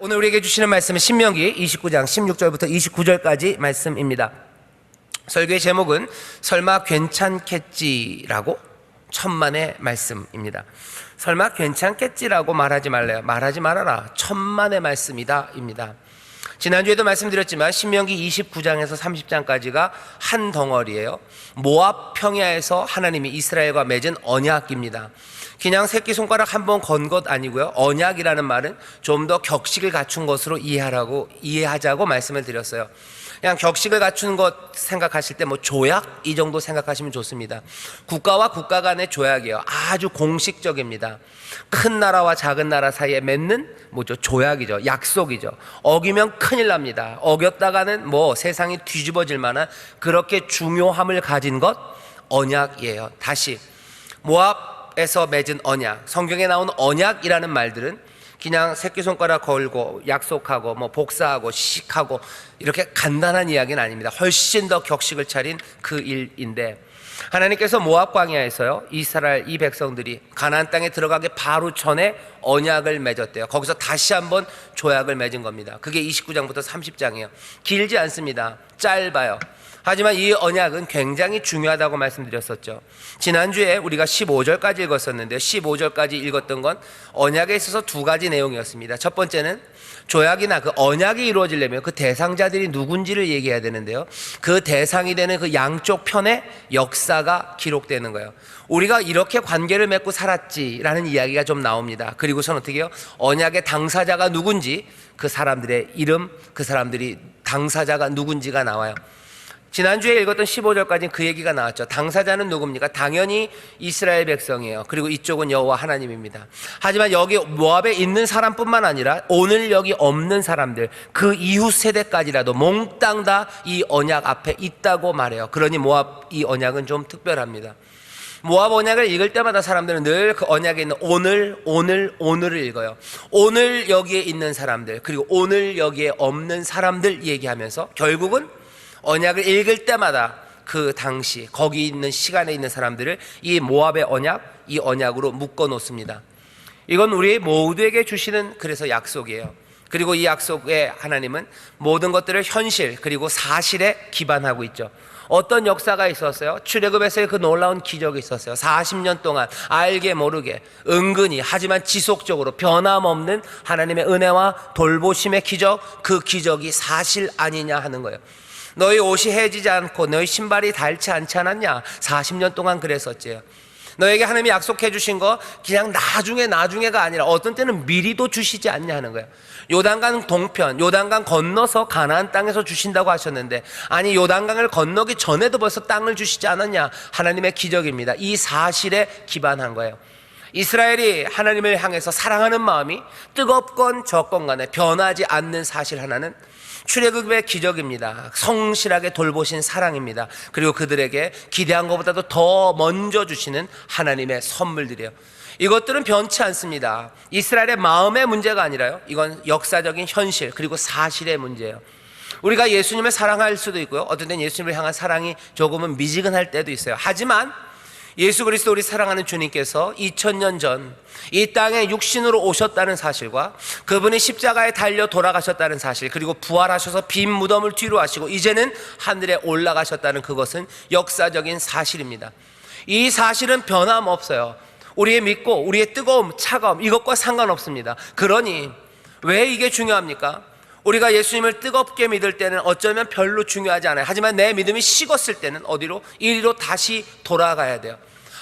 오늘 우리에게 주시는 말씀은 신명기 29장 16절부터 29절까지 말씀입니다. 설교의 제목은 설마 괜찮겠지라고 천만의 말씀입니다. 설마 괜찮겠지라고 말하지 말래요. 말하지 말아라. 천만의 말씀이다 입니다. 지난주에도 말씀드렸지만 신명기 29장에서 30장까지가 한 덩어리예요. 모압 평야에서 하나님이 이스라엘과 맺은 언약입니다. 그냥 새끼손가락 한 번 건 것 아니고요, 언약이라는 말은 좀 더 격식을 갖춘 것으로 이해하자고 말씀을 드렸어요. 그냥 격식을 갖춘 것 생각하실 때 조약 이 정도 생각하시면 좋습니다. 국가와 국가 간의 조약이에요. 아주 공식적입니다. 큰 나라와 작은 나라 사이에 맺는 조약이죠. 약속이죠. 어기면 큰일 납니다. 어겼다가는 세상이 뒤집어질 만한 그렇게 중요함을 가진 것, 언약이에요. 다시 모압에서 맺은 언약, 성경에 나오는 언약이라는 말들은 그냥 새끼손가락 걸고 약속하고 복사하고 시식하고 이렇게 간단한 이야기는 아닙니다. 훨씬 더 격식을 차린 그 일인데, 하나님께서 모압 광야에서요, 이스라엘 이 백성들이 가나안 땅에 들어가기 바로 전에 언약을 맺었대요. 거기서 다시 한번 조약을 맺은 겁니다. 그게 29장부터 30장이에요. 길지 않습니다. 짧아요. 하지만 이 언약은 굉장히 중요하다고 말씀드렸었죠. 지난주에 우리가 15절까지 읽었었는데, 15절까지 읽었던 건 언약에 있어서 두 가지 내용이었습니다. 첫 번째는 조약이나 그 언약이 이루어지려면 그 대상자들이 누군지를 얘기해야 되는데요, 그 대상이 되는 그 양쪽 편에 역사가 기록되는 거예요. 우리가 이렇게 관계를 맺고 살았지라는 이야기가 좀 나옵니다. 그리고선 어떻게 해요? 언약의 당사자가 누군지, 그 사람들의 이름, 그 사람들이 당사자가 누군지가 나와요. 지난주에 읽었던 15절까지는 그 얘기가 나왔죠. 당사자는 누굽니까? 당연히 이스라엘 백성이에요. 그리고 이쪽은 여호와 하나님입니다. 하지만 여기 모압에 있는 사람뿐만 아니라 오늘 여기 없는 사람들, 그 이후 세대까지라도 몽땅 다 이 언약 앞에 있다고 말해요. 그러니 모압 이 언약은 좀 특별합니다. 모압 언약을 읽을 때마다 사람들은 늘 그 언약에 있는 오늘을 읽어요. 오늘 여기에 있는 사람들, 그리고 오늘 여기에 없는 사람들 얘기하면서 결국은 언약을 읽을 때마다 그 당시 거기 있는 시간에 있는 사람들을 이 모압의 언약, 이 언약으로 묶어 놓습니다. 이건 우리 모두에게 주시는 그래서 약속이에요. 그리고 이 약속에 하나님은 모든 것들을 현실 그리고 사실에 기반하고 있죠. 어떤 역사가 있었어요? 출애굽에서의 그 놀라운 기적이 있었어요. 40년 동안 알게 모르게 은근히 하지만 지속적으로 변함없는 하나님의 은혜와 돌보심의 기적, 그 기적이 사실 아니냐 하는 거예요. 너희 옷이 해지지 않고 너희 신발이 닳지 않지 않았냐? 40년 동안 그랬었지요. 너에게 하나님이 약속해 주신 거 그냥 나중에가 아니라 어떤 때는 미리도 주시지 않냐 하는 거예요. 요단강 동편, 요단강 건너서 가나안 땅에서 주신다고 하셨는데, 아니 요단강을 건너기 전에도 벌써 땅을 주시지 않았냐? 하나님의 기적입니다. 이 사실에 기반한 거예요. 이스라엘이 하나님을 향해서 사랑하는 마음이 뜨겁건 적건 간에 변하지 않는 사실 하나는 출애굽의 기적입니다. 성실하게 돌보신 사랑입니다. 그리고 그들에게 기대한 것보다도 더 먼저 주시는 하나님의 선물들이에요. 이것들은 변치 않습니다. 이스라엘의 마음의 문제가 아니라요, 이건 역사적인 현실 그리고 사실의 문제예요. 우리가 예수님을 사랑할 수도 있고요, 어떤 때는 예수님을 향한 사랑이 조금은 미지근할 때도 있어요. 하지만 예수 그리스도 우리 사랑하는 주님께서 2000년 전 이 땅에 육신으로 오셨다는 사실과 그분이 십자가에 달려 돌아가셨다는 사실, 그리고 부활하셔서 빈 무덤을 뒤로 하시고 이제는 하늘에 올라가셨다는 그것은 역사적인 사실입니다. 이 사실은 변함없어요. 우리의 믿고 우리의 뜨거움, 차가움 이것과 상관없습니다. 그러니 왜 이게 중요합니까? 우리가 예수님을 뜨겁게 믿을 때는 어쩌면 별로 중요하지 않아요. 하지만 내 믿음이 식었을 때는 어디로? 이리로 다시 돌아가야 돼요.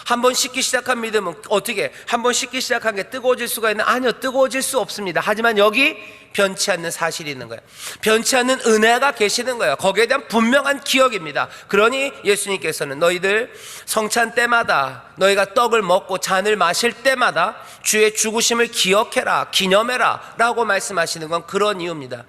한번 식기 시작한 믿음은 어떻게? 한번 식기 시작한 게 뜨거워질 수가 있나? 아니요, 뜨거워질 수 없습니다. 하지만 여기 변치 않는 사실이 있는 거예요. 변치 않는 은혜가 계시는 거예요. 거기에 대한 분명한 기억입니다. 그러니 예수님께서는 너희들 성찬 때마다, 너희가 떡을 먹고 잔을 마실 때마다 주의 죽으심을 기억해라, 기념해라 라고 말씀하시는 건 그런 이유입니다.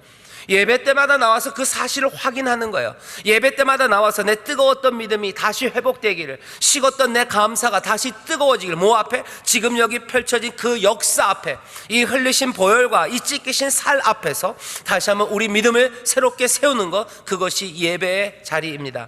예배 때마다 나와서 그 사실을 확인하는 거예요. 예배 때마다 나와서 내 뜨거웠던 믿음이 다시 회복되기를, 식었던 내 감사가 다시 뜨거워지기를, 앞에 지금 여기 펼쳐진 그 역사 앞에, 이 흘리신 보혈과 이 찢기신 살 앞에서 다시 한번 우리 믿음을 새롭게 세우는 것, 그것이 예배의 자리입니다.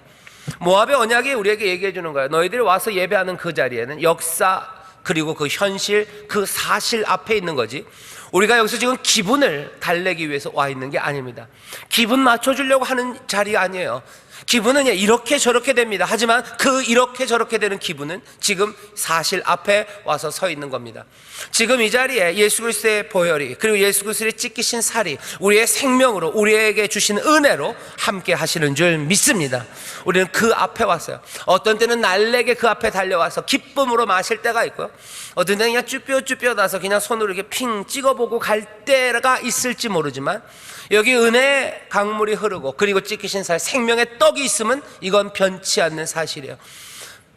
모압의 언약이 우리에게 얘기해 주는 거예요. 너희들이 와서 예배하는 그 자리에는 역사 그리고 그 현실, 그 사실 앞에 있는 거지, 우리가 여기서 지금 기분을 달래기 위해서 와 있는 게 아닙니다. 기분 맞춰주려고 하는 자리가 아니에요. 기분은 이렇게 저렇게 됩니다. 하지만 그 이렇게 저렇게 되는 기분은 지금 사실 앞에 와서 서 있는 겁니다. 지금 이 자리에 예수 그리스도의 보혈이, 그리고 예수 그리스도의 찢기신 살이 우리의 생명으로, 우리에게 주신 은혜로 함께 하시는 줄 믿습니다. 우리는 그 앞에 왔어요. 어떤 때는 날래게 그 앞에 달려와서 기쁨으로 마실 때가 있고요, 어떤 때는 그냥 쭈뼛쭈뼛 나서 그냥 손으로 이렇게 핑 찍어보고 갈 때가 있을지 모르지만, 여기 은혜의 강물이 흐르고 그리고 찢기신 살, 생명의 떡이 있으면 이건 변치 않는 사실이에요.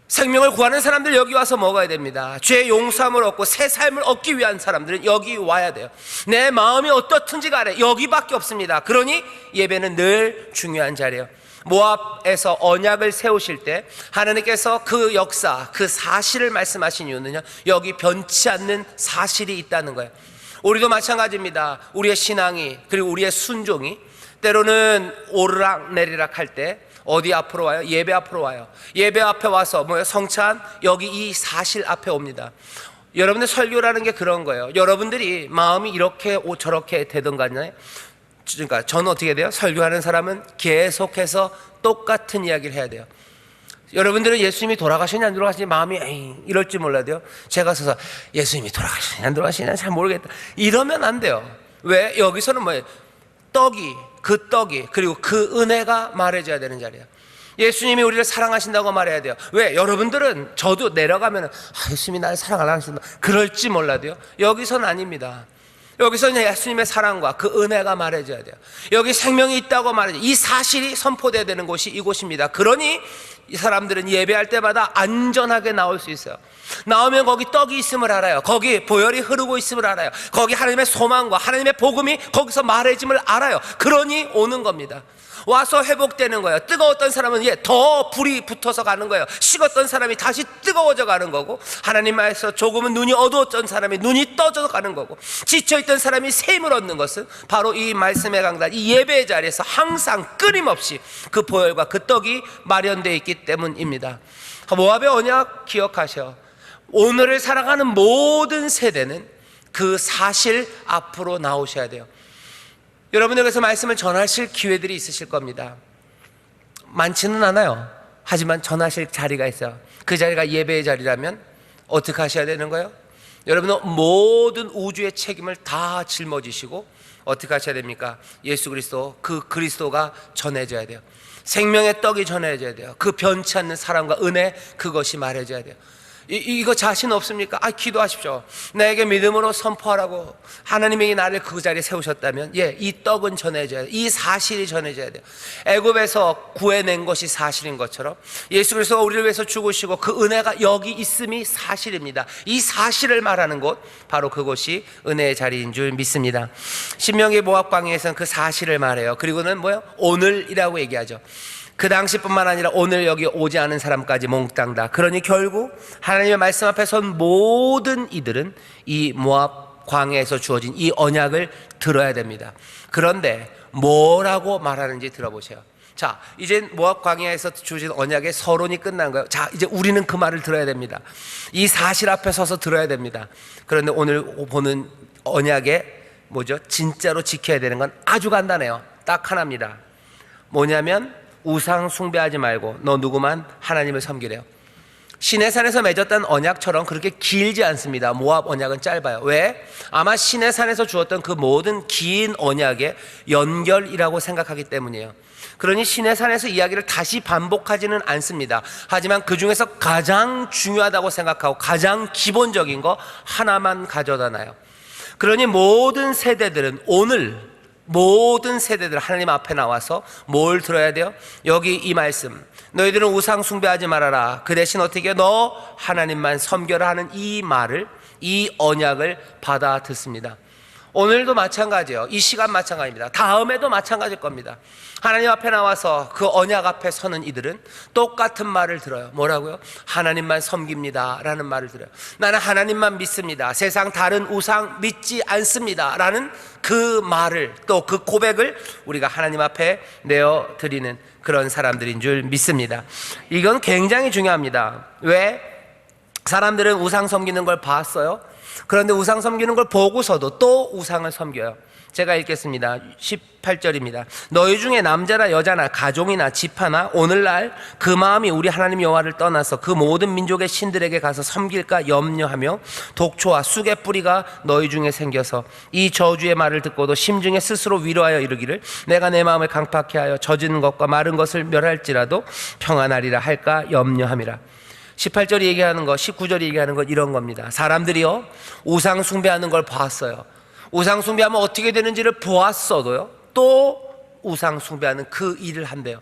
생명을 구하는 사람들 여기 와서 먹어야 됩니다. 죄의 용서함을 얻고 새 삶을 얻기 위한 사람들은 여기 와야 돼요. 내 마음이 어떻든지 간에 여기밖에 없습니다. 그러니 예배는 늘 중요한 자리예요. 모압에서 언약을 세우실 때 하나님께서 그 역사, 그 사실을 말씀하신 이유는요, 여기 변치 않는 사실이 있다는 거예요. 우리도 마찬가지입니다. 우리의 신앙이, 그리고 우리의 순종이 때로는 오르락 내리락 할 때 어디 앞으로 와요? 예배 앞으로 와요. 예배 앞에 와서 뭐예요? 성찬, 여기 이 사실 앞에 옵니다. 여러분들 설교라는 게 그런 거예요. 여러분들이 마음이 이렇게 저렇게 되던 간에, 그러니까 저는 어떻게 돼요? 설교하는 사람은 계속해서 똑같은 이야기를 해야 돼요. 여러분들은 예수님이 돌아가시냐 안 돌아가시냐 마음이 이럴지 몰라도요, 제가 서서 예수님이 돌아가시냐 안 돌아가시냐 잘 모르겠다 이러면 안 돼요. 왜? 여기서는 뭐예요? 그 떡이 그리고 그 은혜가 말해줘야 되는 자리예요. 예수님이 우리를 사랑하신다고 말해야 돼요. 왜? 여러분들은, 저도 내려가면 예수님이 나를 사랑 안 하신다 그럴지 몰라도요, 여기서는 아닙니다. 여기서는 예수님의 사랑과 그 은혜가 말해줘야 돼요. 여기 생명이 있다고 말해줘요. 이 사실이 선포되어야 되는 곳이 이곳입니다. 그러니 이 사람들은 예배할 때마다 안전하게 나올 수 있어요. 나오면 거기 떡이 있음을 알아요. 거기 보혈이 흐르고 있음을 알아요. 거기 하나님의 소망과 하나님의 복음이 거기서 말해짐을 알아요. 그러니 오는 겁니다. 와서 회복되는 거예요. 뜨거웠던 사람은 더 불이 붙어서 가는 거예요. 식었던 사람이 다시 뜨거워져 가는 거고, 하나님 말에서 조금은 눈이 어두웠던 사람이 눈이 떠져 가는 거고, 지쳐있던 사람이 샘을 얻는 것은 바로 이 말씀의 강단, 이 예배의 자리에서 항상 끊임없이 그 보혈과 그 떡이 마련되어 있기 때문입니다. 모압의 언약 기억하셔. 오늘을 살아가는 모든 세대는 그 사실 앞으로 나오셔야 돼요. 여러분들께서 말씀을 전하실 기회들이 있으실 겁니다. 많지는 않아요. 하지만 전하실 자리가 있어요. 그 자리가 예배의 자리라면 어떻게 하셔야 되는 거예요? 여러분은 모든 우주의 책임을 다 짊어지시고 어떻게 하셔야 됩니까? 예수 그리스도, 그 그리스도가 전해져야 돼요. 생명의 떡이 전해져야 돼요. 그 변치 않는 사랑과 은혜, 그것이 말해져야 돼요. 이거 자신 없습니까? 기도하십시오. 나에게 믿음으로 선포하라고 하나님이 나를 그 자리에 세우셨다면, 이 떡은 전해져야 돼요. 이 사실이 전해져야 돼요. 애굽에서 구해낸 것이 사실인 것처럼 예수 그리스도가 우리를 위해서 죽으시고 그 은혜가 여기 있음이 사실입니다. 이 사실을 말하는 곳, 바로 그곳이 은혜의 자리인 줄 믿습니다. 신명기 모압 광야에서는 그 사실을 말해요. 그리고는 뭐요? 오늘이라고 얘기하죠. 그 당시뿐만 아니라 오늘 여기 오지 않은 사람까지 몽땅 다. 그러니 결국 하나님의 말씀 앞에 선 모든 이들은 이 모압 광야에서 주어진 이 언약을 들어야 됩니다. 그런데 뭐라고 말하는지 들어보세요. 자, 이제 모압 광야에서 주어진 언약의 서론이 끝난 거예요. 자, 이제 우리는 그 말을 들어야 됩니다. 이 사실 앞에 서서 들어야 됩니다. 그런데 오늘 보는 언약의 뭐죠? 진짜로 지켜야 되는 건 아주 간단해요. 딱 하나입니다. 뭐냐면 우상 숭배하지 말고 너 누구만 하나님을 섬기래요. 시내산에서 맺었던 언약처럼 그렇게 길지 않습니다. 모압 언약은 짧아요. 왜? 아마 시내산에서 주었던 그 모든 긴 언약의 연결이라고 생각하기 때문이에요. 그러니 시내산에서 이야기를 다시 반복하지는 않습니다. 하지만 그 중에서 가장 중요하다고 생각하고 가장 기본적인 거 하나만 가져다 놔요. 그러니 모든 세대들은 오늘 모든 세대들 하나님 앞에 나와서 뭘 들어야 돼요? 여기 이 말씀, 너희들은 우상 숭배하지 말아라. 그 대신 어떻게 해요? 너 하나님만 섬겨라 하는 이 말을, 이 언약을 받아 듣습니다. 오늘도 마찬가지예요. 이 시간 마찬가지입니다. 다음에도 마찬가지일 겁니다. 하나님 앞에 나와서 그 언약 앞에 서는 이들은 똑같은 말을 들어요. 뭐라고요? 하나님만 섬깁니다 라는 말을 들어요. 나는 하나님만 믿습니다, 세상 다른 우상 믿지 않습니다 라는 그 말을, 또 그 고백을 우리가 하나님 앞에 내어드리는 그런 사람들인 줄 믿습니다. 이건 굉장히 중요합니다. 왜? 사람들은 우상 섬기는 걸 봤어요. 그런데 우상 섬기는 걸 보고서도 또 우상을 섬겨요. 제가 읽겠습니다. 18절입니다. 너희 중에 남자나 여자나 가족이나 집하나 오늘날 그 마음이 우리 하나님 여호와를 떠나서 그 모든 민족의 신들에게 가서 섬길까 염려하며 독초와 쑥의 뿌리가 너희 중에 생겨서 이 저주의 말을 듣고도 심중에 스스로 위로하여 이르기를 내가 내 마음을 강팍케 하여 젖은 것과 마른 것을 멸할지라도 평안하리라 할까 염려함이라. 18절이 얘기하는 것, 19절이 얘기하는 것 이런 겁니다. 사람들이요 우상 숭배하는 걸 봤어요. 우상 숭배하면 어떻게 되는지를 보았어도요 또 우상 숭배하는 그 일을 한대요.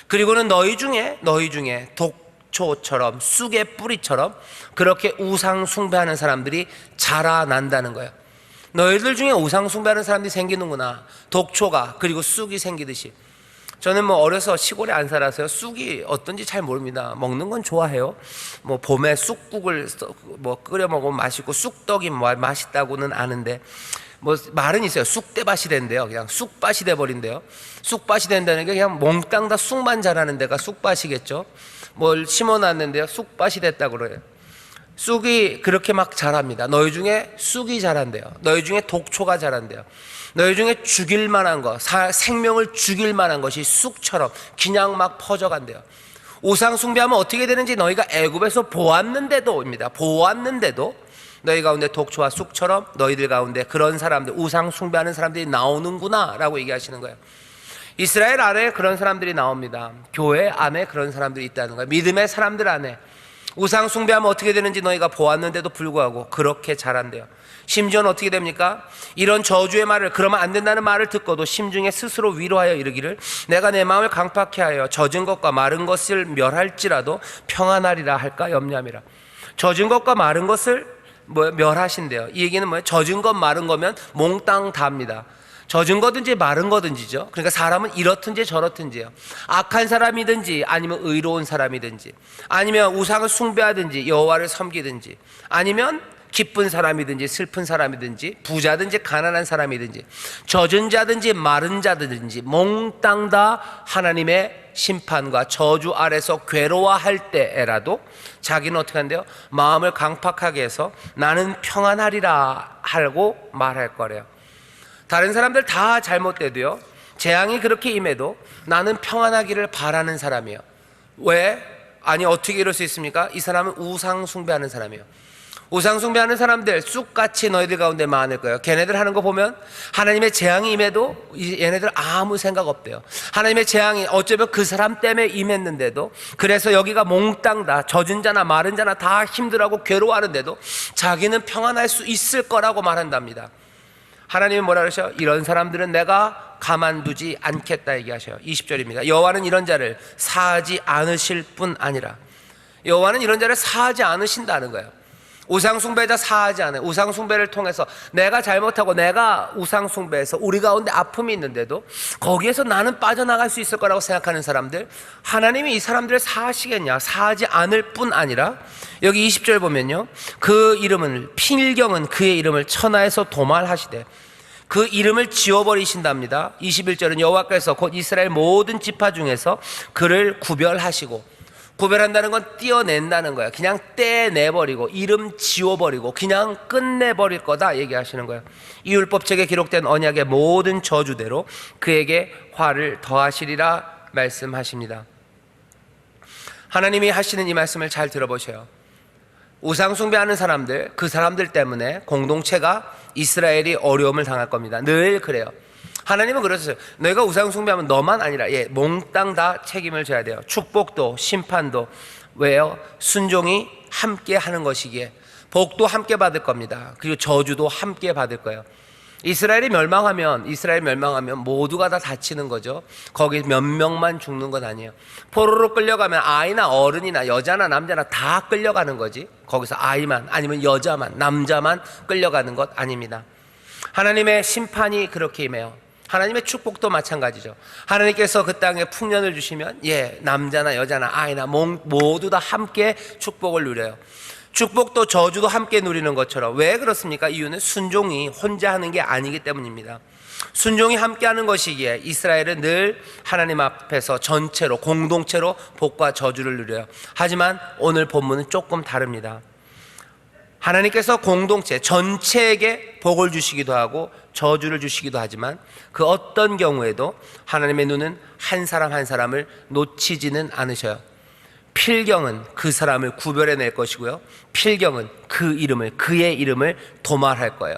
그리고는 너희 중에 독초처럼 쑥의 뿌리처럼 그렇게 우상 숭배하는 사람들이 자라난다는 거예요. 너희들 중에 우상 숭배하는 사람들이 생기는구나. 독초가 그리고 쑥이 생기듯이. 저는 어려서 시골에 안 살아서요 쑥이 어떤지 잘 모릅니다. 먹는 건 좋아해요. 봄에 쑥국을 끓여 먹으면 맛있고 쑥떡이 맛있다고는 아는데 말은 있어요. 쑥대밭이 된대요. 그냥 쑥밭이 돼버린대요. 쑥밭이 된다는 게 그냥 몽땅 다 쑥만 자라는 데가 쑥밭이겠죠. 뭘 심어놨는데요 쑥밭이 됐다고 그래요. 쑥이 그렇게 막 자랍니다. 너희 중에 쑥이 자란대요. 너희 중에 독초가 자란대요. 너희 중에 죽일 만한 것, 생명을 죽일 만한 것이 쑥처럼 그냥 막 퍼져간대요. 우상 숭배하면 어떻게 되는지 너희가 애굽에서 보았는데도입니다. 보았는데도 너희 가운데 독초와 쑥처럼 너희들 가운데 그런 사람들, 우상 숭배하는 사람들이 나오는구나 라고 얘기하시는 거예요. 이스라엘 안에 그런 사람들이 나옵니다. 교회 안에 그런 사람들이 있다는 거예요. 믿음의 사람들 안에 우상 숭배하면 어떻게 되는지 너희가 보았는데도 불구하고 그렇게 자란대요. 심지어는 어떻게 됩니까? 이런 저주의 말을, 그러면 안 된다는 말을 듣고도 심중에 스스로 위로하여 이르기를 내가 내 마음을 강팍케 하여 젖은 것과 마른 것을 멸할지라도 평안하리라 할까 염려함이라. 젖은 것과 마른 것을 멸하신대요. 이 얘기는 뭐예요? 젖은 것 마른 거면 몽땅 다입니다. 젖은 거든지 마른 거든지죠. 그러니까 사람은 이렇든지 저렇든지요. 악한 사람이든지 아니면 의로운 사람이든지 아니면 우상을 숭배하든지 여호와를 섬기든지 아니면 기쁜 사람이든지 슬픈 사람이든지 부자든지 가난한 사람이든지 젖은 자든지 마른 자든지 몽땅 다 하나님의 심판과 저주 아래서 괴로워할 때에라도 자기는 어떻게 한대요? 마음을 강팍하게 해서 나는 평안하리라 하고 말할 거래요. 다른 사람들 다 잘못돼도요 재앙이 그렇게 임해도 나는 평안하기를 바라는 사람이에요. 왜? 아니 어떻게 이럴 수 있습니까? 이 사람은 우상 숭배하는 사람이에요. 우상 숭배하는 사람들 쑥같이 너희들 가운데 많을 거예요. 걔네들 하는 거 보면 하나님의 재앙이 임해도 얘네들 아무 생각 없대요. 하나님의 재앙이 어쩌면 그 사람 때문에 임했는데도, 그래서 여기가 몽땅 다 젖은 자나 마른 자나 다 힘들어하고 괴로워하는데도 자기는 평안할 수 있을 거라고 말한답니다. 하나님은 뭐라 그러셔? 이런 사람들은 내가 가만두지 않겠다 얘기하셔요. 20절입니다. 여호와는 이런 자를 사하지 않으실 뿐 아니라, 여호와는 이런 자를 사하지 않으신다는 거예요. 우상숭배자 사하지 않아요. 우상숭배를 통해서 내가 잘못하고 내가 우상숭배해서 우리 가운데 아픔이 있는데도 거기에서 나는 빠져나갈 수 있을 거라고 생각하는 사람들, 하나님이 이 사람들을 사하시겠냐? 사하지 않을 뿐 아니라, 여기 20절 보면요, 그 이름은, 필경은 그의 이름을 천하에서 도말하시되 그 이름을 지워버리신답니다. 21절은 여호와께서 곧 이스라엘 모든 지파 중에서 그를 구별하시고, 구별한다는 건 떼어낸다는 거야. 그냥 떼내버리고 이름 지워버리고 그냥 끝내버릴 거다 얘기하시는 거예요. 이 율법책에 기록된 언약의 모든 저주대로 그에게 화를 더하시리라 말씀하십니다. 하나님이 하시는 이 말씀을 잘 들어보세요. 우상숭배하는 사람들, 그 사람들 때문에 공동체가, 이스라엘이 어려움을 당할 겁니다. 늘 그래요. 하나님은 그러셨어요. 너희가 우상숭배하면 너만 아니라 몽땅 다 책임을 져야 돼요. 축복도 심판도. 왜요? 순종이 함께 하는 것이기에 복도 함께 받을 겁니다. 그리고 저주도 함께 받을 거예요. 이스라엘 멸망하면 모두가 다 다치는 거죠. 거기 몇 명만 죽는 건 아니에요. 포로로 끌려가면 아이나 어른이나 여자나 남자나 다 끌려가는 거지. 거기서 아이만, 아니면 여자만, 남자만 끌려가는 것 아닙니다. 하나님의 심판이 그렇게 임해요. 하나님의 축복도 마찬가지죠. 하나님께서 그 땅에 풍년을 주시면 남자나 여자나 아이나 모두 다 함께 축복을 누려요. 축복도 저주도 함께 누리는 것처럼. 왜 그렇습니까? 이유는 순종이 혼자 하는 게 아니기 때문입니다. 순종이 함께 하는 것이기에 이스라엘은 늘 하나님 앞에서 전체로, 공동체로 복과 저주를 누려요. 하지만 오늘 본문은 조금 다릅니다. 하나님께서 공동체 전체에게 복을 주시기도 하고 저주를 주시기도 하지만 그 어떤 경우에도 하나님의 눈은 한 사람 한 사람을 놓치지는 않으셔요. 필경은 그 사람을 구별해낼 것이고요, 필경은 그의 이름을 도말할 거예요.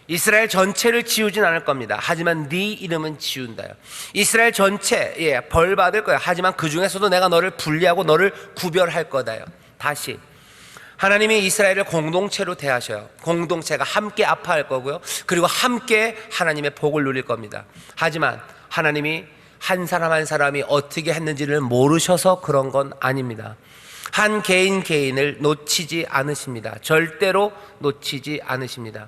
이스라엘 전체를 지우진 않을 겁니다. 하지만 네 이름은 지운다요. 이스라엘 전체 벌 받을 거야. 하지만 그 중에서도 내가 너를 분리하고 너를 구별할 거다요. 다시 하나님이 이스라엘을 공동체로 대하셔요. 공동체가 함께 아파할 거고요, 그리고 함께 하나님의 복을 누릴 겁니다. 하지만 하나님이 한 사람 한 사람이 어떻게 했는지를 모르셔서 그런 건 아닙니다. 한 개인 개인을 놓치지 않으십니다. 절대로 놓치지 않으십니다.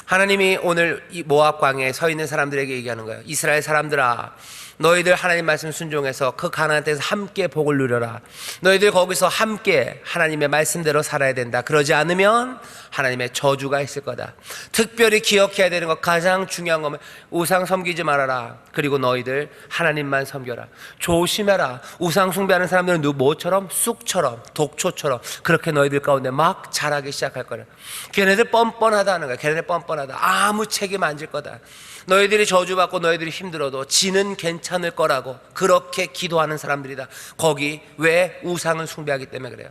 하나님이 오늘 이 모압 광야에 서 있는 사람들에게 얘기하는 거예요. 이스라엘 사람들아, 너희들 하나님 말씀 순종해서 그 가나안 땅에서 함께 복을 누려라. 너희들 거기서 함께 하나님의 말씀대로 살아야 된다. 그러지 않으면 하나님의 저주가 있을 거다. 특별히 기억해야 되는 것, 가장 중요한 거는 우상 섬기지 말아라. 그리고 너희들 하나님만 섬겨라. 조심해라. 우상 숭배하는 사람들은 뭐처럼? 쑥처럼, 독초처럼 그렇게 너희들 가운데 막 자라기 시작할 거라. 걔네들 뻔뻔하다는 거야. 걔네들 뻔뻔하다. 아무 책임 안 질 거다. 너희들이 저주받고 너희들이 힘들어도 지는 괜찮을 거라고 그렇게 기도하는 사람들이다. 거기 왜? 우상을 숭배하기 때문에 그래요.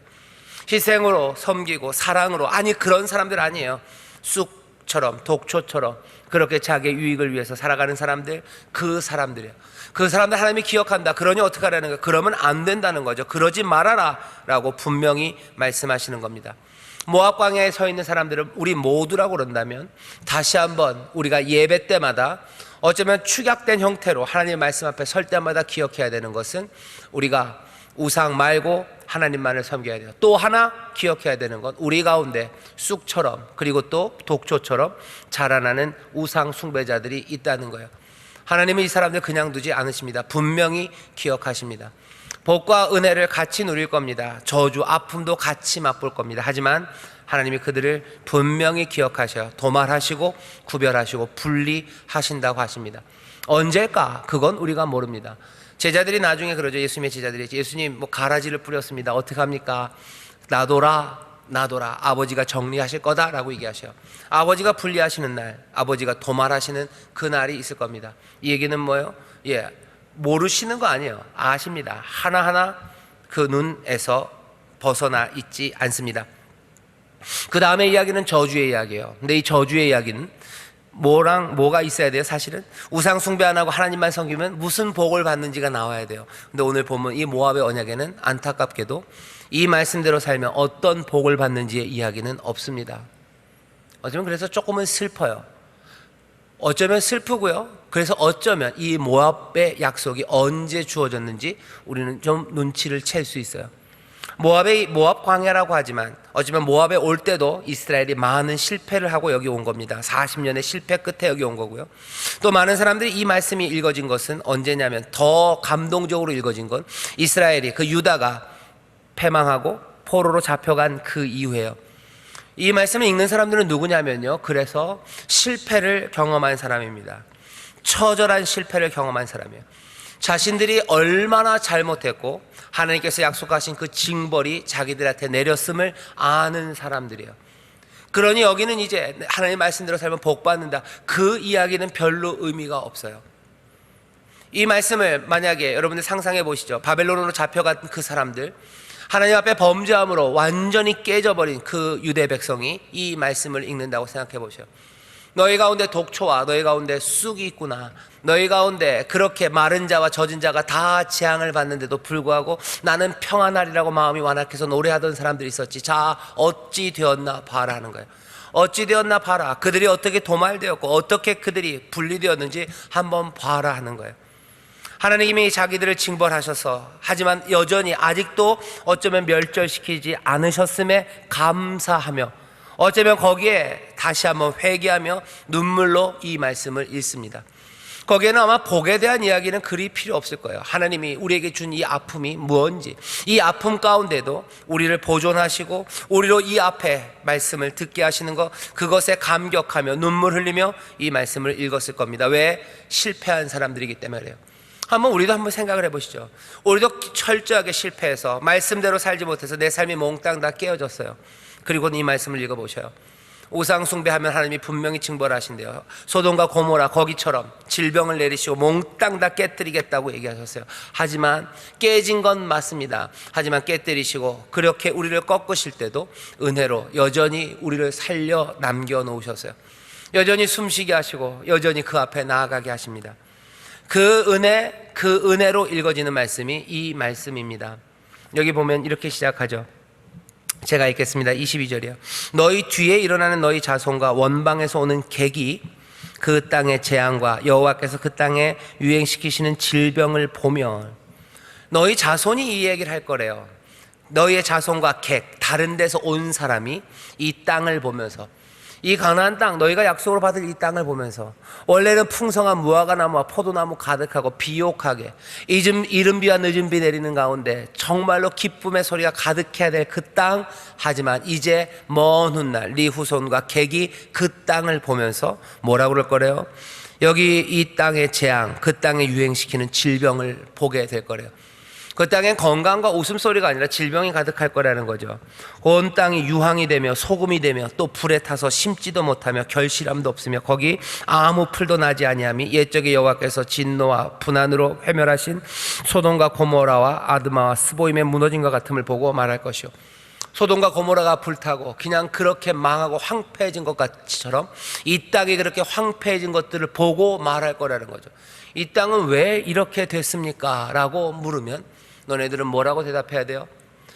희생으로 섬기고 사랑으로, 아니 그런 사람들 아니에요. 쑥처럼 독초처럼 그렇게 자기의 유익을 위해서 살아가는 사람들, 그 사람들이에요. 그 사람들 하나님이 기억한다. 그러니 어떻게 하라는 거예요? 그러면 안 된다는 거죠. 그러지 말아라 라고 분명히 말씀하시는 겁니다. 모압 광야에 서 있는 사람들은 우리 모두라고 그런다면 다시 한번 우리가 예배 때마다 어쩌면 축약된 형태로 하나님의 말씀 앞에 설 때마다 기억해야 되는 것은 우리가 우상 말고 하나님만을 섬겨야 돼요. 또 하나 기억해야 되는 건 우리 가운데 쑥처럼 그리고 또 독초처럼 자라나는 우상 숭배자들이 있다는 거예요. 하나님은 이 사람들 그냥 두지 않으십니다. 분명히 기억하십니다. 복과 은혜를 같이 누릴 겁니다. 저주, 아픔도 같이 맛볼 겁니다. 하지만 하나님이 그들을 분명히 기억하셔요. 도말하시고 구별하시고 분리하신다고 하십니다. 언제일까? 그건 우리가 모릅니다. 제자들이 나중에 그러죠. 예수님의 제자들이, 예수님 가라지를 뿌렸습니다. 어떻게 합니까? 놔둬라 아버지가 정리하실 거다라고 얘기하셔요. 아버지가 분리하시는 날, 아버지가 도말하시는 그 날이 있을 겁니다. 이 얘기는 뭐예요? 모르시는 거 아니에요. 아십니다. 하나하나 그 눈에서 벗어나 있지 않습니다. 그 다음에 이야기는 저주의 이야기예요. 근데 이 저주의 이야기는 뭐가 있어야 돼요? 사실은 우상 숭배 안 하고 하나님만 섬기면 무슨 복을 받는지가 나와야 돼요. 근데 오늘 보면 이 모압의 언약에는 안타깝게도 이 말씀대로 살면 어떤 복을 받는지의 이야기는 없습니다. 어쩌면 그래서 조금은 슬퍼요. 어쩌면 슬프고요. 그래서 어쩌면 이 모압의 약속이 언제 주어졌는지 우리는 좀 눈치를 챌 수 있어요. 모압 광야라고 하지만 어쩌면 모압에 올 때도 이스라엘이 많은 실패를 하고 여기 온 겁니다. 40년의 실패 끝에 여기 온 거고요. 또 많은 사람들이 이 말씀이 읽어진 것은 언제냐면, 더 감동적으로 읽어진 건 이스라엘이, 그 유다가 패망하고 포로로 잡혀간 그 이후에요. 이 말씀을 읽는 사람들은 누구냐면요, 그래서 실패를 경험한 사람입니다. 처절한 실패를 경험한 사람이에요. 자신들이 얼마나 잘못했고 하나님께서 약속하신 그 징벌이 자기들한테 내렸음을 아는 사람들이에요. 그러니 여기는 이제 하나님 말씀대로 살면 복 받는다, 그 이야기는 별로 의미가 없어요. 이 말씀을 만약에 여러분들 상상해 보시죠. 바벨론으로 잡혀간 그 사람들, 하나님 앞에 범죄함으로 완전히 깨져버린 그 유대 백성이 이 말씀을 읽는다고 생각해 보세요. 너희 가운데 독초와 너희 가운데 쑥이 있구나. 너희 가운데 그렇게 마른 자와 젖은 자가 다 재앙을 받는데도 불구하고 나는 평안하리라고 마음이 완악해서 노래하던 사람들이 있었지. 자, 어찌 되었나 봐라 하는 거예요. 어찌 되었나 봐라. 그들이 어떻게 도말되었고 어떻게 그들이 분리되었는지 한번 봐라 하는 거예요. 하나님이 자기들을 징벌하셔서, 하지만 여전히 아직도 어쩌면 멸절시키지 않으셨음에 감사하며, 어쩌면 거기에 다시 한번 회개하며 눈물로 이 말씀을 읽습니다. 거기에는 아마 복에 대한 이야기는 그리 필요 없을 거예요. 하나님이 우리에게 준 이 아픔이 무엇인지, 이 아픔 가운데도 우리를 보존하시고 우리로 이 앞에 말씀을 듣게 하시는 것, 그것에 감격하며 눈물 흘리며 이 말씀을 읽었을 겁니다. 왜? 실패한 사람들이기 때문에 그래요. 우리도 한번 생각을 해보시죠. 우리도 철저하게 실패해서 말씀대로 살지 못해서 내 삶이 몽땅 다 깨어졌어요. 그리고는 이 말씀을 읽어보셔요. 우상 숭배하면 하나님이 분명히 징벌하신대요. 소돔과 고모라 거기처럼 질병을 내리시고 몽땅 다 깨뜨리겠다고 얘기하셨어요. 하지만 깨진 건 맞습니다. 하지만 깨뜨리시고 그렇게 우리를 꺾으실 때도 은혜로 여전히 우리를 살려 남겨놓으셨어요. 여전히 숨쉬게 하시고 여전히 그 앞에 나아가게 하십니다. 그 은혜로 읽어지는 말씀이 이 말씀입니다. 여기 보면 이렇게 시작하죠. 제가 읽겠습니다. 22절이요. 너희 뒤에 일어나는 너희 자손과 원방에서 오는 객이 그 땅의 재앙과 여호와께서 그 땅에 유행시키시는 질병을 보면, 너희 자손이 이 얘기를 할 거래요. 너희의 자손과 객, 다른 데서 온 사람이 이 땅을 보면서, 이 가나안 땅, 너희가 약속으로 받을 이 땅을 보면서, 원래는 풍성한 무화과 나무와 포도나무 가득하고 비옥하게 이른 비와 늦은 비 내리는 가운데 정말로 기쁨의 소리가 가득해야 될 그 땅, 하지만 이제 먼 훗날 네 후손과 객이 그 땅을 보면서 뭐라고 그럴 거래요? 여기 이 땅의 재앙, 그 땅에 유행시키는 질병을 보게 될 거래요. 그 땅엔 건강과 웃음소리가 아니라 질병이 가득할 거라는 거죠. 온 땅이 유황이 되며 소금이 되며 또 불에 타서 심지도 못하며 결실함도 없으며 거기 아무 풀도 나지 아니함이 옛적에 여호와께서 진노와 분한으로 회멸하신 소돔과 고모라와 아드마와 스보임의 무너진 것 같음을 보고 말할 것이요. 소돔과 고모라가 불타고 그냥 그렇게 망하고 황폐해진 것처럼 이 땅이 그렇게 황폐해진 것들을 보고 말할 거라는 거죠. 이 땅은 왜 이렇게 됐습니까? 라고 물으면 너네들은 뭐라고 대답해야 돼요?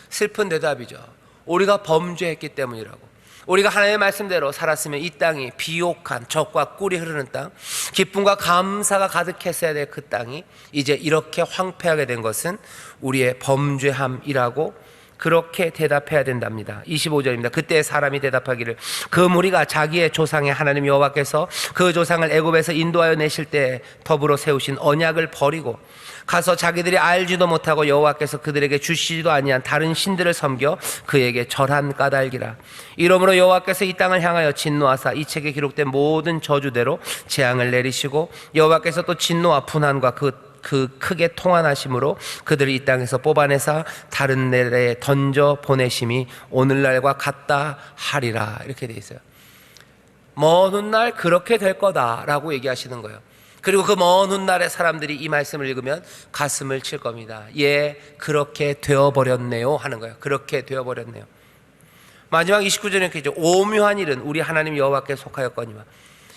슬픈 대답이죠. 우리가 범죄했기 때문이라고. 우리가 하나님의 말씀대로 살았으면 이 땅이 비옥한 젖과 꿀이 흐르는 땅, 기쁨과 감사가 가득했어야 될 그 땅이 이제 이렇게 황폐하게 된 것은 우리의 범죄함이라고 그렇게 대답해야 된답니다. 25절입니다. 그때 사람이 대답하기를 그 무리가 자기의 조상의 하나님 여호와께서 그 조상을 애굽에서 인도하여 내실 때 더불어 세우신 언약을 버리고 가서 자기들이 알지도 못하고 여호와께서 그들에게 주시지도 아니한 다른 신들을 섬겨 그에게 절한 까닭이라. 이러므로 여호와께서 이 땅을 향하여 진노하사 이 책에 기록된 모든 저주대로 재앙을 내리시고 여호와께서 또 진노와 분한과 그 크게 통한하심으로 그들을 이 땅에서 뽑아내사 다른 데에 던져 보내심이 오늘날과 같다 하리라. 이렇게 돼 있어요. 먼 훗날 그렇게 될 거다라고 얘기하시는 거예요. 그리고 그 먼 훗날의 사람들이 이 말씀을 읽으면 가슴을 칠 겁니다. 예, 그렇게 되어버렸네요 하는 거예요. 그렇게 되어버렸네요. 마지막 29절에 이렇게 있죠. 오묘한 일은 우리 하나님 여호와께 속하였거니와.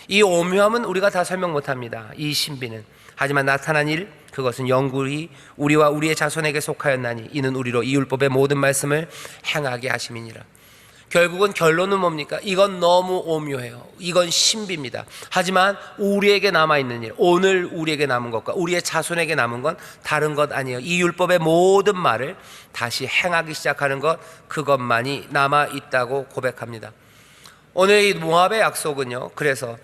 이 오묘함은 우리가 다 설명 못합니다. 이 신비는. 하지만 나타난 일, 그것은 영구히 우리와 우리의 자손에게 속하였나니 이는 우리로 이 율법의 모든 말씀을 행하게 하심이니라. 결국은 결론은 뭡니까? 이건 너무 오묘해요. 이건 신비입니다. 하지만 우리에게 남아있는 일, 오늘 우리에게 남은 것과 우리의 자손에게 남은 건 다른 것 아니에요. 이 율법의 모든 말을 다시 행하기 시작하는 것, 그것만이 남아있다고 고백합니다. 오늘 이 모압의 약속은요, 그래서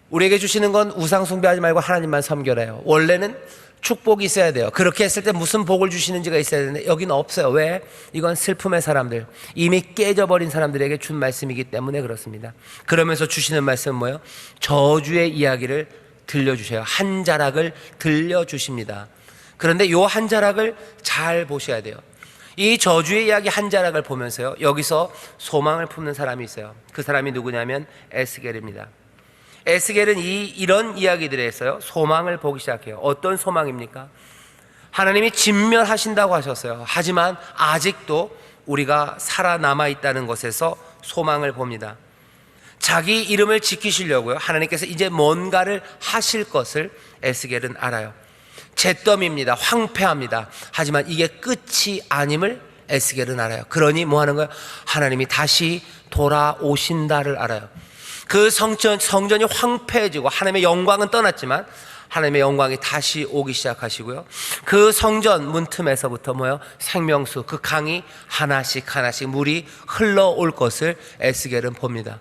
우리에게 주시는 건 우상 숭배하지 말고 하나님만 섬겨라요. 원래는 축복이 있어야 돼요. 그렇게 했을 때 무슨 복을 주시는지가 있어야 되는데 여기는 없어요. 왜? 이건 슬픔의 사람들, 이미 깨져버린 사람들에게 준 말씀이기 때문에 그렇습니다. 그러면서 주시는 말씀은 뭐예요? 저주의 이야기를 들려주셔요. 한 자락을 들려주십니다. 그런데 요 한 자락을 잘 보셔야 돼요. 이 저주의 이야기 한 자락을 보면서요, 여기서 소망을 품는 사람이 있어요. 그 사람이 누구냐면 에스겔입니다. 에스겔은 이런 이야기들에서요 소망을 보기 시작해요. 어떤 소망입니까? 하나님이 진멸하신다고 하셨어요. 하지만 아직도 우리가 살아남아 있다는 것에서 소망을 봅니다. 자기 이름을 지키시려고요, 하나님께서 이제 뭔가를 하실 것을 에스겔은 알아요. 잿더미입니다. 황폐합니다. 하지만 이게 끝이 아님을 에스겔은 알아요. 그러니 뭐 하는 거예요? 하나님이 다시 돌아오신다를 알아요. 그 성전이 황폐해지고 하나님의 영광은 떠났지만 하나님의 영광이 다시 오기 시작하시고요, 그 성전 문틈에서부터 뭐요? 생명수, 그 강이 하나씩 물이 흘러올 것을 에스겔은 봅니다.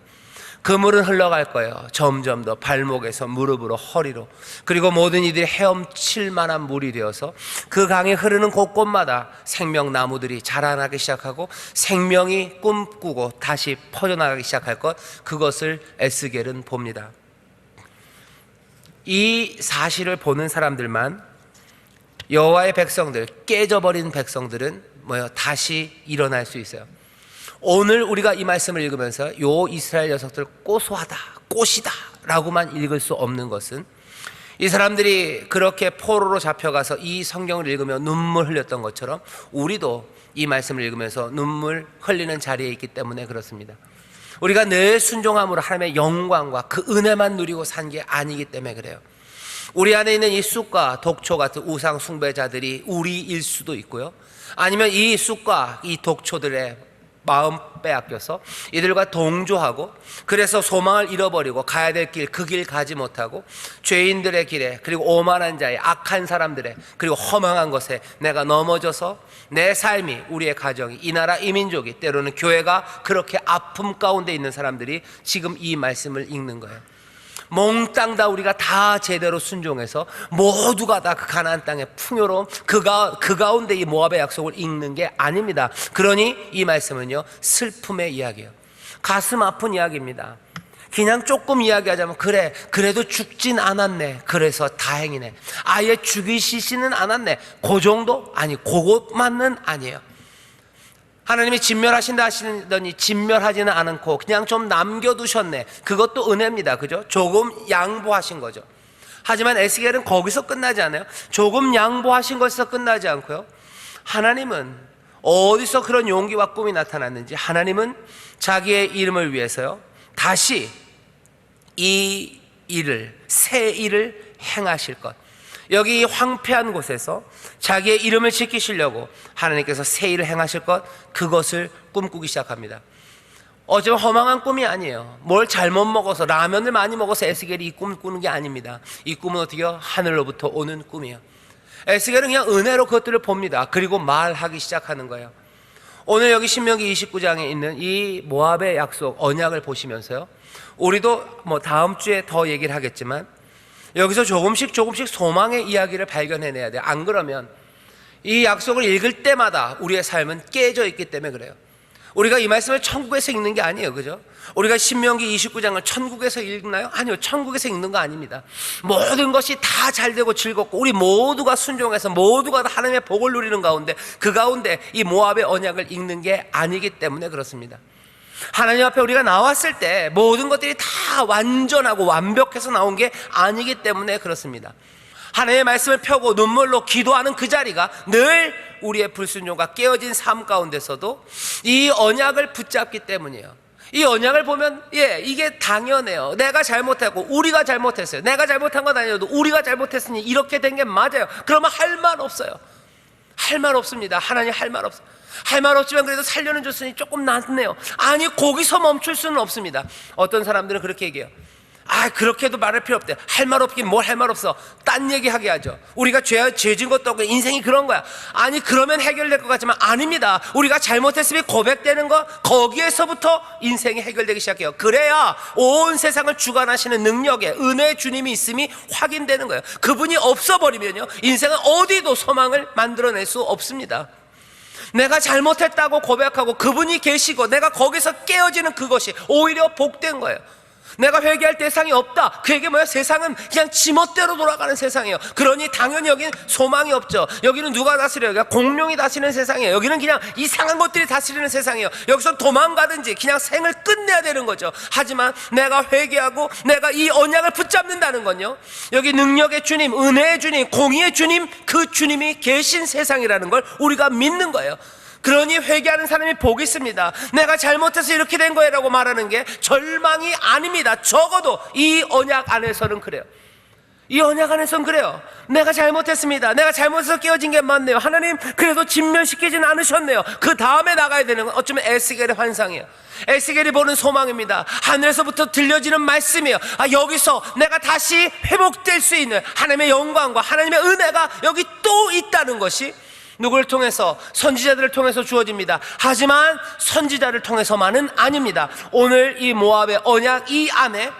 그 물은 흘러갈 거예요. 점점 더 발목에서 무릎으로 허리로, 그리고 모든 이들이 헤엄칠 만한 물이 되어서 그 강이 흐르는 곳곳마다 생명나무들이 자라나기 시작하고 생명이 꿈꾸고 다시 퍼져나가기 시작할 것, 그것을 에스겔은 봅니다. 이 사실을 보는 사람들만, 여호와의 백성들, 깨져버린 백성들은 뭐예요? 다시 일어날 수 있어요. 오늘 우리가 이 말씀을 읽으면서 요 이스라엘 녀석들 고소하다, 꽃이다 라고만 읽을 수 없는 것은 이 사람들이 그렇게 포로로 잡혀가서 이 성경을 읽으며 눈물 흘렸던 것처럼 우리도 이 말씀을 읽으면서 눈물 흘리는 자리에 있기 때문에 그렇습니다. 우리가 늘 순종함으로 하나님의 영광과 그 은혜만 누리고 산 게 아니기 때문에 그래요. 우리 안에 있는 이 쑥과 독초 같은 우상 숭배자들이 우리일 수도 있고요, 아니면 이 쑥과 이 독초들의 마음 빼앗겨서 이들과 동조하고 그래서 소망을 잃어버리고 가야 될 길 그 길 가지 못하고 죄인들의 길에, 그리고 오만한 자의, 악한 사람들의, 그리고 허망한 것에 내가 넘어져서 내 삶이, 우리의 가정이, 이 나라 이 민족이, 때로는 교회가 그렇게 아픔 가운데 있는 사람들이 지금 이 말씀을 읽는 거예요. 몽땅 다 우리가 다 제대로 순종해서 모두가 다 그 가나안 땅의 풍요로움 그 가운데 이 모압의 약속을 읽는 게 아닙니다. 그러니 이 말씀은요, 슬픔의 이야기예요. 가슴 아픈 이야기입니다. 그냥 조금 이야기하자면, 그래 그래도 죽진 않았네, 그래서 다행이네. 아예 죽이시지는 않았네, 그 정도? 아니, 그것만은 아니에요. 하나님이 진멸하신다 하시더니 진멸하지는 않고 그냥 좀 남겨두셨네, 그것도 은혜입니다. 그죠? 조금 양보하신 거죠. 하지만 에스겔은 거기서 끝나지 않아요. 조금 양보하신 것에서 끝나지 않고요, 하나님은 어디서 그런 용기와 꿈이 나타났는지, 하나님은 자기의 이름을 위해서요 다시 이 일을, 새 일을 행하실 것, 여기 황폐한 곳에서 자기의 이름을 지키시려고 하나님께서 새 일을 행하실 것, 그것을 꿈꾸기 시작합니다. 어쩌면 허망한 꿈이 아니에요. 뭘 잘못 먹어서, 라면을 많이 먹어서 에스겔이 이 꿈을 꾸는 게 아닙니다. 이 꿈은 어떻게요? 하늘로부터 오는 꿈이에요. 에스겔은 그냥 은혜로 그것들을 봅니다. 그리고 말하기 시작하는 거예요. 오늘 여기 신명기 29장에 있는 이 모압의 약속, 언약을 보시면서요, 우리도 뭐 다음 주에 더 얘기를 하겠지만 여기서 조금씩 소망의 이야기를 발견해내야 돼요. 안 그러면 이 약속을 읽을 때마다 우리의 삶은 깨져 있기 때문에 그래요. 우리가 이 말씀을 천국에서 읽는 게 아니에요. 그죠? 우리가 신명기 29장을 천국에서 읽나요? 아니요, 천국에서 읽는 거 아닙니다. 모든 것이 다 잘되고 즐겁고 우리 모두가 순종해서 모두가 다 하나님의 복을 누리는 가운데, 그 가운데 이 모압의 언약을 읽는 게 아니기 때문에 그렇습니다. 하나님 앞에 우리가 나왔을 때 모든 것들이 다 완전하고 완벽해서 나온 게 아니기 때문에 그렇습니다. 하나님의 말씀을 펴고 눈물로 기도하는 그 자리가 늘 우리의 불순종과 깨어진 삶 가운데서도 이 언약을 붙잡기 때문이에요. 이 언약을 보면 이게 당연해요. 내가 잘못했고 우리가 잘못했어요. 내가 잘못한 건 아니어도 우리가 잘못했으니 이렇게 된 게 맞아요. 그러면 할 말 없어요. 할 말 없습니다. 하나님 할 말 없어요. 할 말 없지만 그래도 살려는 줬으니 조금 낫네요. 아니, 거기서 멈출 수는 없습니다. 어떤 사람들은 그렇게 얘기해요. 그렇게 해도 말할 필요 없대. 할 말 없긴 뭘 할 말 없어. 딴 얘기하게 하죠. 우리가 죄진 것도 없고 인생이 그런 거야. 아니, 그러면 해결될 것 같지만 아닙니다. 우리가 잘못했음이 고백되는 거, 거기에서부터 인생이 해결되기 시작해요. 그래야 온 세상을 주관하시는 능력에 은혜의 주님이 있음이 확인되는 거예요. 그분이 없어버리면요, 인생은 어디도 소망을 만들어낼 수 없습니다. 내가 잘못했다고 고백하고 그분이 계시고 내가 거기서 깨어지는 그것이 오히려 복된 거예요. 내가 회개할 대상이 없다. 그 얘기 뭐야? 세상은 그냥 지멋대로 돌아가는 세상이에요. 그러니 당연히 여기는 소망이 없죠. 여기는 누가 다스려요? 여기가 공룡이 다스리는 세상이에요. 여기는 그냥 이상한 것들이 다스리는 세상이에요. 여기서 도망가든지 그냥 생을 끝내야 되는 거죠. 하지만 내가 회개하고 내가 이 언약을 붙잡는다는 건요, 여기 능력의 주님, 은혜의 주님, 공의의 주님, 그 주님이 계신 세상이라는 걸 우리가 믿는 거예요. 그러니 회개하는 사람이 복이 있습니다. 내가 잘못해서 이렇게 된 거예요 라고 말하는 게 절망이 아닙니다. 적어도 이 언약 안에서는 그래요. 이 언약 안에서는 그래요. 내가 잘못했습니다. 내가 잘못해서 깨어진 게 맞네요. 하나님 그래도 진멸시키지는 않으셨네요. 그 다음에 나가야 되는 건 어쩌면 에스겔의 환상이에요. 에스겔이 보는 소망입니다. 하늘에서부터 들려지는 말씀이에요. 여기서 내가 다시 회복될 수 있는 하나님의 영광과 하나님의 은혜가 여기 또 있다는 것이 누구를 통해서? 선지자들을 통해서 주어집니다. 하지만 선지자를 통해서만은 아닙니다. 오늘 이 모압의 언약 이 안에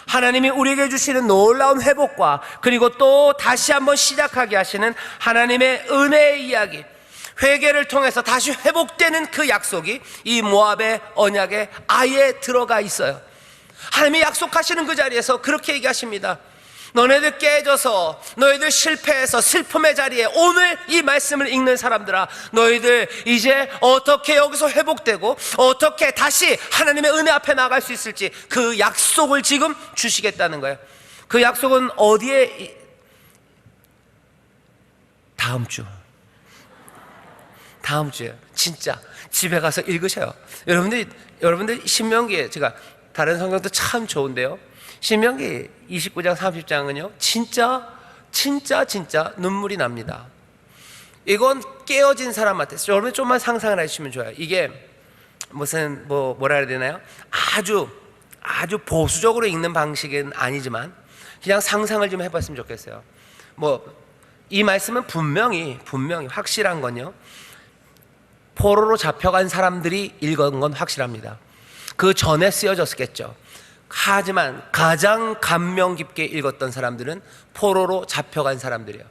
하나님이 우리에게 주시는 놀라운 회복과 그리고 또 다시 한번 시작하게 하시는 하나님의 은혜의 이야기, 회개를 통해서 다시 회복되는 그 약속이 이 모압의 언약에 아예 들어가 있어요. 하나님이 약속하시는 그 자리에서 그렇게 얘기하십니다. 너네들 깨져서 너희들 실패해서 슬픔의 자리에 오늘 이 말씀을 읽는 사람들아, 너희들 이제 어떻게 여기서 회복되고 어떻게 다시 하나님의 은혜 앞에 나갈 수 있을지 그 약속을 지금 주시겠다는 거예요. 그 약속은 어디에? 다음 주에 진짜 집에 가서 읽으셔요. 여러분들 신명기에, 제가 다른 성경도 참 좋은데요, 신명기 29장 30장은요 진짜 눈물이 납니다. 이건 깨어진 사람한테, 여러분 좀만 상상을 해주시면 좋아요. 이게 무슨 뭐라 해야 되나요? 아주 보수적으로 읽는 방식은 아니지만 그냥 상상을 좀 해봤으면 좋겠어요. 이 말씀은 분명히 확실한 건요, 포로로 잡혀간 사람들이 읽은 건 확실합니다. 그 전에 쓰여졌겠죠. 하지만 가장 감명 깊게 읽었던 사람들은 포로로 잡혀간 사람들이에요.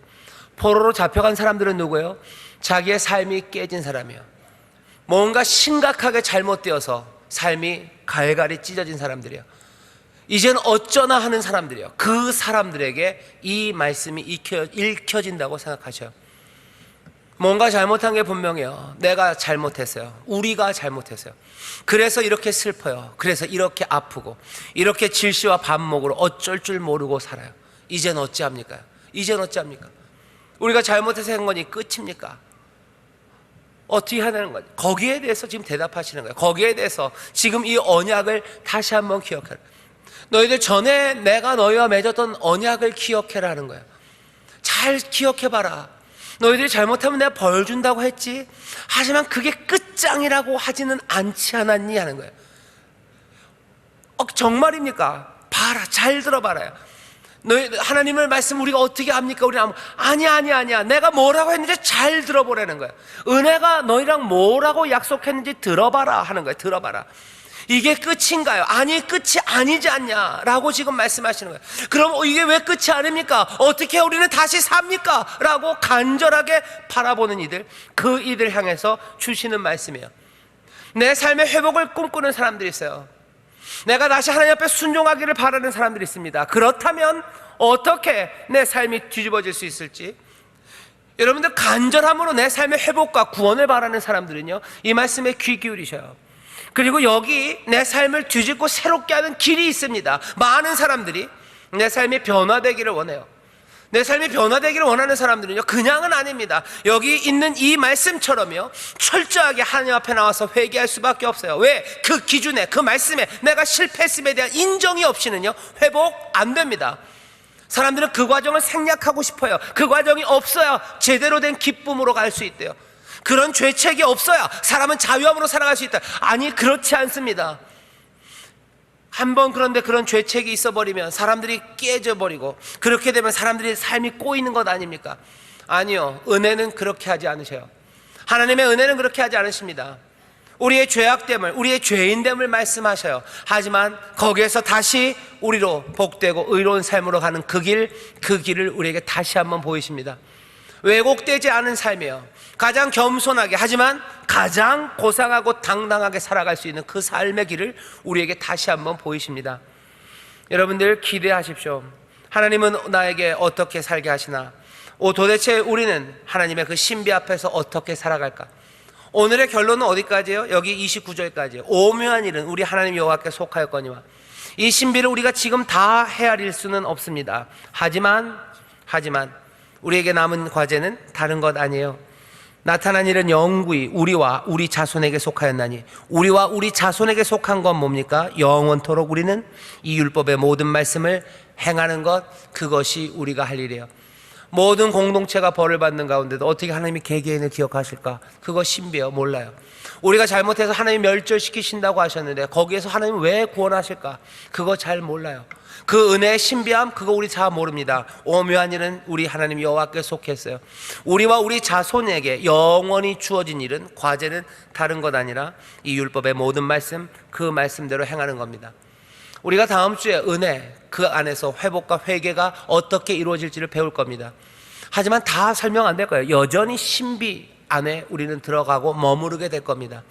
포로로 잡혀간 사람들은 누구예요? 자기의 삶이 깨진 사람이에요. 뭔가 심각하게 잘못되어서 삶이 갈갈이 찢어진 사람들이에요. 이젠 어쩌나 하는 사람들이에요. 그 사람들에게 이 말씀이 읽혀진다고 생각하셔요. 뭔가 잘못한 게 분명해요. 내가 잘못했어요. 우리가 잘못했어요. 그래서 이렇게 슬퍼요. 그래서 이렇게 아프고 이렇게 질시와 반목으로 어쩔 줄 모르고 살아요. 이젠 어찌합니까? 우리가 잘못해서 한 거니 끝입니까? 어떻게 해야 되는 거죠? 거기에 대해서 지금 대답하시는 거예요. 거기에 대해서 지금 이 언약을 다시 한번 기억해라. 너희들 전에 내가 너희와 맺었던 언약을 기억해라 하는 거예요. 잘 기억해봐라. 너희들이 잘못하면 내가 벌 준다고 했지, 하지만 그게 끝장이라고 하지는 않지 않았니 하는 거예요. 정말입니까? 봐라, 잘 들어봐라요. 너희 하나님의 말씀 우리가 어떻게 합니까? 우리는 아니야. 내가 뭐라고 했는지 잘 들어보라는 거예요. 은혜가 너희랑 뭐라고 약속했는지 들어봐라 하는 거예요. 들어봐라. 이게 끝인가요? 아니, 끝이 아니지 않냐라고 지금 말씀하시는 거예요. 그럼 이게 왜 끝이 아닙니까? 어떻게 우리는 다시 삽니까? 라고 간절하게 바라보는 이들, 그 이들 향해서 주시는 말씀이에요. 내 삶의 회복을 꿈꾸는 사람들이 있어요. 내가 다시 하나님 앞에 순종하기를 바라는 사람들이 있습니다. 그렇다면 어떻게 내 삶이 뒤집어질 수 있을지, 여러분들 간절함으로 내 삶의 회복과 구원을 바라는 사람들은요, 이 말씀에 귀 기울이셔요. 그리고 여기 내 삶을 뒤집고 새롭게 하는 길이 있습니다. 많은 사람들이 내 삶이 변화되기를 원해요. 내 삶이 변화되기를 원하는 사람들은요, 그냥은 아닙니다. 여기 있는 이 말씀처럼요, 철저하게 하나님 앞에 나와서 회개할 수밖에 없어요. 왜? 그 기준에, 그 말씀에 내가 실패했음에 대한 인정이 없이는요, 회복 안 됩니다. 사람들은 그 과정을 생략하고 싶어요. 그 과정이 없어야 제대로 된 기쁨으로 갈 수 있대요. 그런 죄책이 없어야 사람은 자유함으로 살아갈 수 있다. 아니, 그렇지 않습니다. 한번 그런데 그런 죄책이 있어버리면 사람들이 깨져버리고, 그렇게 되면 사람들이 삶이 꼬이는 것 아닙니까? 아니요, 은혜는 그렇게 하지 않으셔요. 하나님의 은혜는 그렇게 하지 않으십니다. 우리의 죄악됨을, 우리의 죄인됨을 말씀하셔요. 하지만 거기에서 다시 우리로 복되고 의로운 삶으로 가는 그 길을 우리에게 다시 한번 보이십니다. 왜곡되지 않은 삶이에요. 가장 겸손하게, 하지만 가장 고상하고 당당하게 살아갈 수 있는 그 삶의 길을 우리에게 다시 한번 보이십니다. 여러분들 기대하십시오. 하나님은 나에게 어떻게 살게 하시나? 도대체 우리는 하나님의 그 신비 앞에서 어떻게 살아갈까? 오늘의 결론은 어디까지예요? 여기 29절까지예요. 오묘한 일은 우리 하나님 여호와께 속하였거니와. 이 신비를 우리가 지금 다 헤아릴 수는 없습니다. 하지만 우리에게 남은 과제는 다른 것 아니에요. 나타난 일은 영구히 우리와 우리 자손에게 속하였나니, 우리와 우리 자손에게 속한 건 뭡니까? 영원토록 우리는 이 율법의 모든 말씀을 행하는 것, 그것이 우리가 할 일이에요. 모든 공동체가 벌을 받는 가운데도 어떻게 하나님이 개개인을 기억하실까? 그거 신비해요. 몰라요. 우리가 잘못해서 하나님 멸절시키신다고 하셨는데 거기에서 하나님 왜 구원하실까? 그거 잘 몰라요. 그 은혜의 신비함, 그거 우리 잘 모릅니다. 오묘한 일은 우리 하나님 여호와께 속했어요. 우리와 우리 자손에게 영원히 주어진 일은, 과제는 다른 것 아니라 이 율법의 모든 말씀, 그 말씀대로 행하는 겁니다. 우리가 다음 주에 은혜, 그 안에서 회복과 회개가 어떻게 이루어질지를 배울 겁니다. 하지만 다 설명 안 될 거예요. 여전히 신비 안에 우리는 들어가고 머무르게 될 겁니다.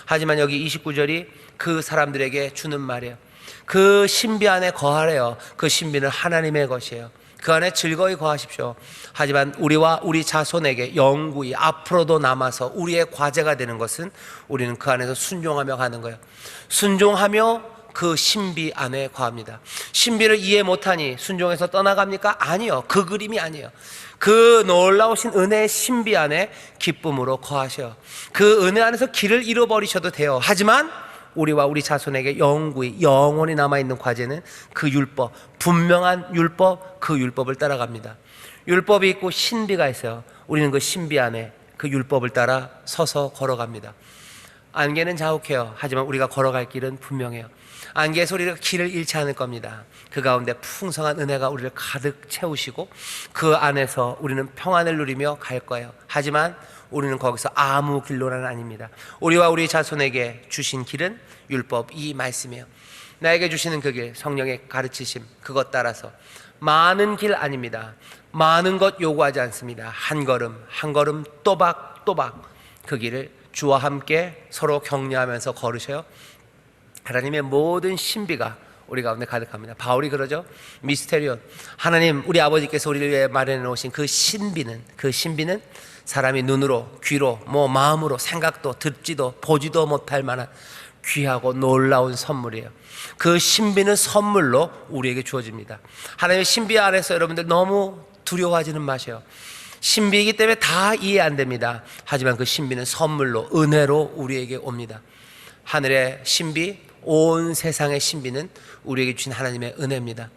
하지만 여기 29절이 그 사람들에게 주는 말이에요. 그 신비 안에 거하래요. 그 신비는 하나님의 것이에요. 그 안에 즐거이 거하십시오. 하지만 우리와 우리 자손에게 영구히 앞으로도 남아서 우리의 과제가 되는 것은 우리는 그 안에서 순종하며 가는 거예요. 순종하며 그 신비 안에 거합니다. 신비를 이해 못하니 순종해서 떠나갑니까? 아니요. 그 그림이 아니에요. 그 놀라우신 은혜의 신비 안에 기쁨으로 거하셔요. 그 은혜 안에서 길을 잃어버리셔도 돼요. 하지만 우리와 우리 자손에게 영원히 남아있는 과제는 그 율법, 분명한 율법, 그 율법을 따라갑니다. 율법이 있고 신비가 있어요. 우리는 그 신비 안에 그 율법을 따라 서서 걸어갑니다. 안개는 자욱해요. 하지만 우리가 걸어갈 길은 분명해요. 안개에서 우리가 길을 잃지 않을 겁니다. 그 가운데 풍성한 은혜가 우리를 가득 채우시고 그 안에서 우리는 평안을 누리며 갈 거예요. 하지만 우리는 거기서 아무 길로는 아닙니다. 우리와 우리 자손에게 주신 길은 율법, 이 말씀이에요. 나에게 주시는 그 길, 성령의 가르치심, 그것 따라서 많은 길 아닙니다. 많은 것 요구하지 않습니다. 한 걸음 한 걸음 또박또박 그 길을 주와 함께 서로 격려하면서 걸으셔요. 하나님의 모든 신비가 우리 가운데 가득합니다. 바울이 그러죠. 미스테리온, 하나님 우리 아버지께서 우리를 위해 마련해 놓으신 그 신비는 사람이 눈으로, 귀로, 마음으로 생각도 듣지도 보지도 못할 만한 귀하고 놀라운 선물이에요. 그 신비는 선물로 우리에게 주어집니다. 하나님의 신비 안에서 여러분들 너무 두려워하지는 마세요. 신비이기 때문에 다 이해 안 됩니다. 하지만 그 신비는 선물로, 은혜로 우리에게 옵니다. 하늘의 신비, 온 세상의 신비는 우리에게 주신 하나님의 은혜입니다.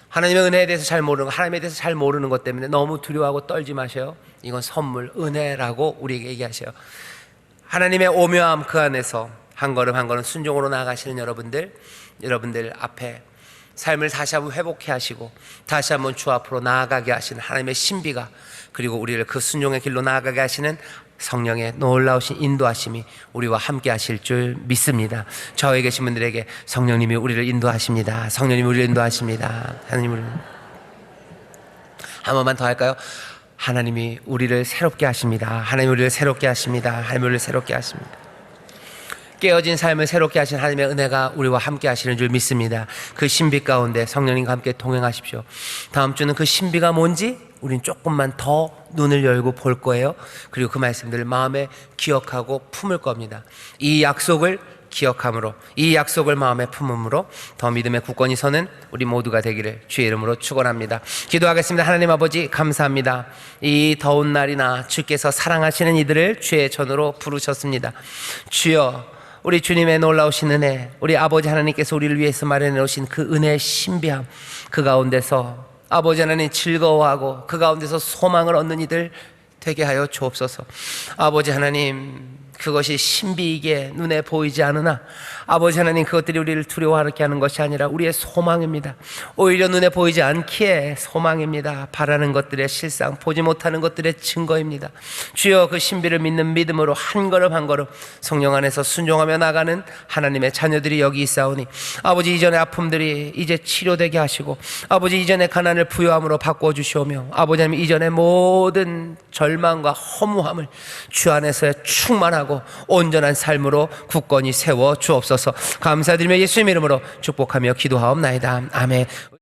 하나님의 은혜에 대해서 잘 모르는 것, 하나님에 대해서 잘 모르는 것 때문에 너무 두려워하고 떨지 마세요. 이건 선물, 은혜라고 우리에게 얘기하세요. 하나님의 오묘함 그 안에서 한 걸음 한 걸음 순종으로 나아가시는 여러분들 앞에 삶을 다시 한번 회복해 하시고 다시 한번 주 앞으로 나아가게 하시는 하나님의 신비가, 그리고 우리를 그 순종의 길로 나아가게 하시는 성령의 놀라우신 인도하심이 우리와 함께 하실 줄 믿습니다. 저에 계신 분들에게 성령님이 우리를 인도하십니다. 성령님이 우리를 인도하십니다. 하나님을 한 번만 더 할까요? 하나님이 우리를 새롭게 하십니다. 하나님이 우리를 새롭게 하십니다. 하나님이 우리를 새롭게 하십니다. 깨어진 삶을 새롭게 하신 하나님의 은혜가 우리와 함께 하시는 줄 믿습니다. 그 신비 가운데 성령님과 함께 동행하십시오. 다음 주는 그 신비가 뭔지 우린 조금만 더 눈을 열고 볼 거예요. 그리고 그 말씀들을 마음에 기억하고 품을 겁니다. 이 약속을 기억함으로, 이 약속을 마음에 품음으로 더 믿음의 굳건히 서는 우리 모두가 되기를 주의 이름으로 축원합니다. 기도하겠습니다. 하나님 아버지 감사합니다. 이 더운 날이나 주께서 사랑하시는 이들을 주의 전으로 부르셨습니다. 주여, 우리 주님의 놀라우신 은혜, 우리 아버지 하나님께서 우리를 위해서 마련해 놓으신 그 은혜의 신비함, 그 가운데서 아버지 하나님 즐거워하고 그 가운데서 소망을 얻는 이들 되게 하여 주옵소서. 아버지 하나님, 그것이 신비이게 눈에 보이지 않으나 아버지 하나님, 그것들이 우리를 두려워하게 하는 것이 아니라 우리의 소망입니다. 오히려 눈에 보이지 않기에 소망입니다. 바라는 것들의 실상, 보지 못하는 것들의 증거입니다. 주여, 그 신비를 믿는 믿음으로 한 걸음 한 걸음 성령 안에서 순종하며 나가는 하나님의 자녀들이 여기 있사오니 아버지, 이전의 아픔들이 이제 치료되게 하시고 아버지, 이전의 가난을 부요함으로 바꿔주시오며 아버지 하나님, 이전의 모든 절망과 허무함을 주 안에서의 충만하고 온전한 삶으로 굳건히 세워 주옵소서. 감사드리며 예수님 이름으로 축복하며 기도하옵나이다. 아멘.